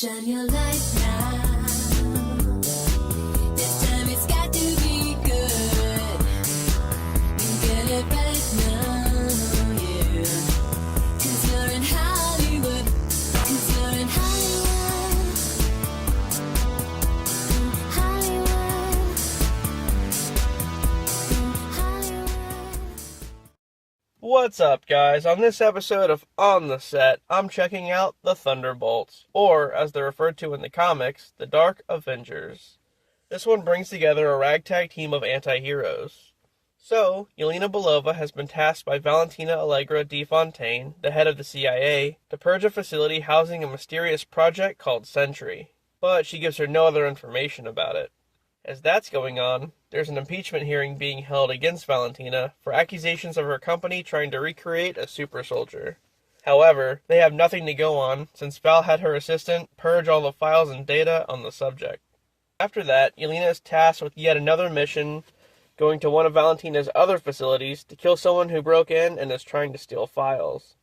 Shine your light now. This time it's got to be good. You get it right now, yeah. 'Cause you're in Hollywood. 'Cause you're in Hollywood. Hollywood. Hollywood. What's up, guys? On this episode of On the Set, I'm checking out the Thunderbolts, or as they're referred to in the comics, the Dark Avengers. This one brings together a ragtag team of anti-heroes. So, Yelena Belova has been tasked by Valentina Allegra De Fontaine, the head of the CIA, to purge a facility housing a mysterious project called Sentry. But she gives her no other information about it. As that's going on, there's an impeachment hearing being held against Valentina for accusations of her company trying to recreate a super soldier. However, they have nothing to go on since Val had her assistant purge all the files and data on the subject. After that, Yelena is tasked with yet another mission, going to one of Valentina's other facilities to kill someone who broke in and is trying to steal files.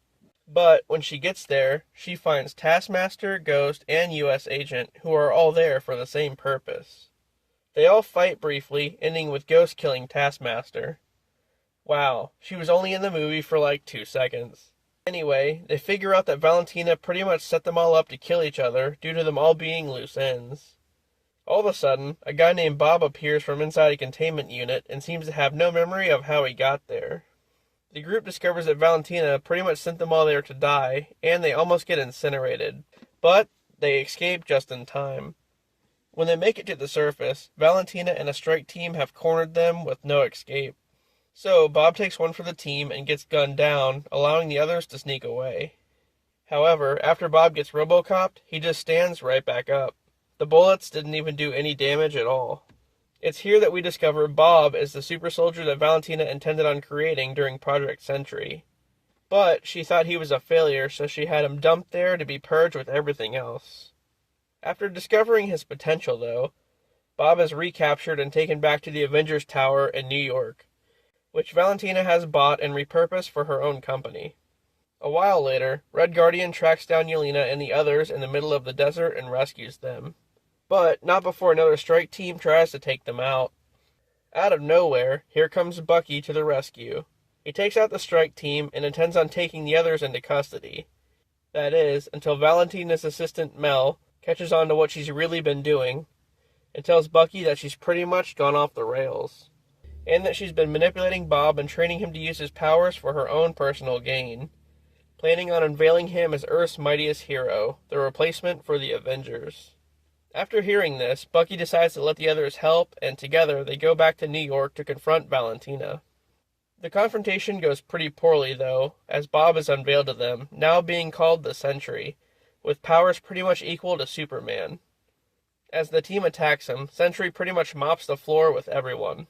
But when she gets there, she finds Taskmaster, Ghost, and US Agent, who are all there for the same purpose. They all fight briefly, ending with Ghost killing Taskmaster. Wow, she was only in the movie for like 2 seconds. Anyway, they figure out that Valentina pretty much set them all up to kill each other due to them all being loose ends. All of a sudden, a guy named Bob appears from inside a containment unit and seems to have no memory of how he got there. The group discovers that Valentina pretty much sent them all there to die, and they almost get incinerated. But they escape just in time. When they make it to the surface, Valentina and a strike team have cornered them with no escape. So Bob takes one for the team and gets gunned down, allowing the others to sneak away. However, after Bob gets robocopped, he just stands right back up. The bullets didn't even do any damage at all. It's here that we discover Bob is the super soldier that Valentina intended on creating during Project Sentry. But she thought he was a failure, so she had him dumped there to be purged with everything else. After discovering his potential, though, Bob is recaptured and taken back to the Avengers Tower in New York, which Valentina has bought and repurposed for her own company. A while later, Red Guardian tracks down Yelena and the others in the middle of the desert and rescues them. But not before another strike team tries to take them out. Out of nowhere, here comes Bucky to the rescue. He takes out the strike team and intends on taking the others into custody. That is, until Valentina's assistant Mel catches on to what she's really been doing, and tells Bucky that she's pretty much gone off the rails, and that she's been manipulating Bob and training him to use his powers for her own personal gain, planning on unveiling him as Earth's mightiest hero, the replacement for the Avengers. After hearing this, Bucky decides to let the others help, and together they go back to New York to confront Valentina. The confrontation goes pretty poorly, though, as Bob is unveiled to them, now being called the Sentry, with powers pretty much equal to Superman. As the team attacks him, Sentry pretty much mops the floor with everyone.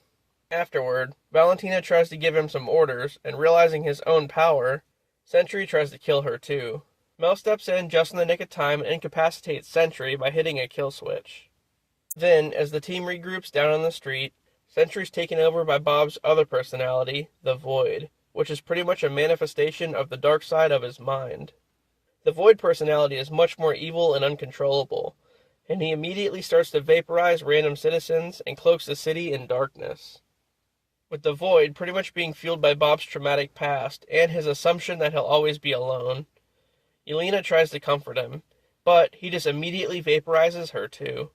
Afterward, Valentina tries to give him some orders, and realizing his own power, Sentry tries to kill her too. Mel steps in just in the nick of time and incapacitates Sentry by hitting a kill switch. Then, as the team regroups down on the street, Sentry's taken over by Bob's other personality, the Void, which is pretty much a manifestation of the dark side of his mind. The Void personality is much more evil and uncontrollable, and he immediately starts to vaporize random citizens and cloaks the city in darkness. With the Void pretty much being fueled by Bob's traumatic past and his assumption that he'll always be alone, Yelena tries to comfort him, but he just immediately vaporizes her too.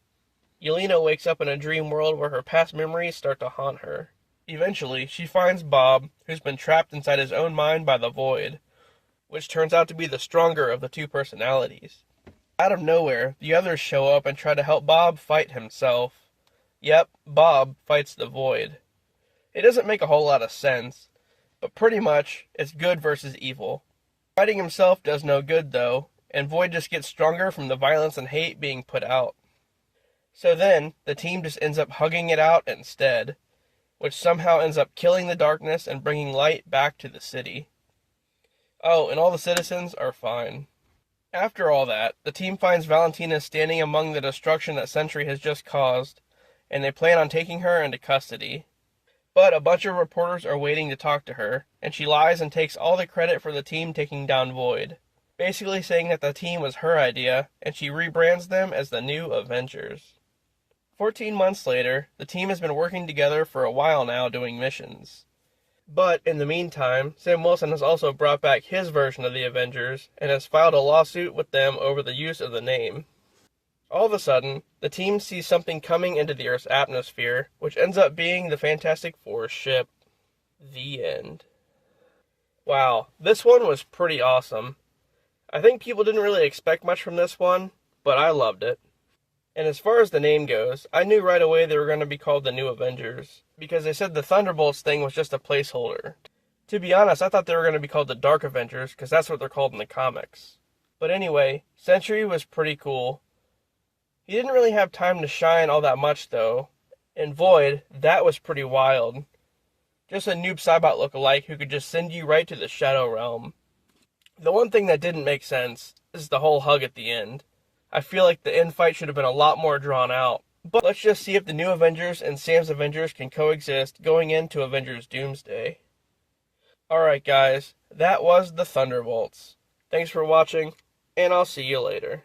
Yelena wakes up in a dream world where her past memories start to haunt her. Eventually, she finds Bob, who's been trapped inside his own mind by the Void, which turns out to be the stronger of the two personalities. Out of nowhere, the others show up and try to help Bob fight himself. Yep, Bob fights the Void. It doesn't make a whole lot of sense, but pretty much, it's good versus evil. Fighting himself does no good, though, and Void just gets stronger from the violence and hate being put out. So then, the team just ends up hugging it out instead, which somehow ends up killing the darkness and bringing light back to the city. Oh, and all the citizens are fine. After all that, the team finds Valentina standing among the destruction that Sentry has just caused, and they plan on taking her into custody. But a bunch of reporters are waiting to talk to her, and she lies and takes all the credit for the team taking down Void. basically saying that the team was her idea, and she rebrands them as the New Avengers. 14 months later, the team has been working together for a while now doing missions. But in the meantime, Sam Wilson has also brought back his version of the Avengers and has filed a lawsuit with them over the use of the name. All of a sudden, the team sees something coming into the Earth's atmosphere, which ends up being the Fantastic Four ship. The end. Wow, this one was pretty awesome. I think people didn't really expect much from this one, but I loved it. And as far as the name goes, I knew right away they were going to be called the New Avengers, because they said the Thunderbolts thing was just a placeholder. To be honest, I thought they were going to be called the Dark Avengers, because that's what they're called in the comics. But anyway, Sentry was pretty cool. He didn't really have time to shine all that much, though. And Void, that was pretty wild. Just a noob Cybot lookalike who could just send you right to the Shadow Realm. The one thing that didn't make sense is the whole hug at the end. I feel like the end fight should have been a lot more drawn out. But let's just see if the New Avengers and Sam's Avengers can coexist going into Avengers Doomsday. Alright guys, that was the Thunderbolts. Thanks for watching, and I'll see you later.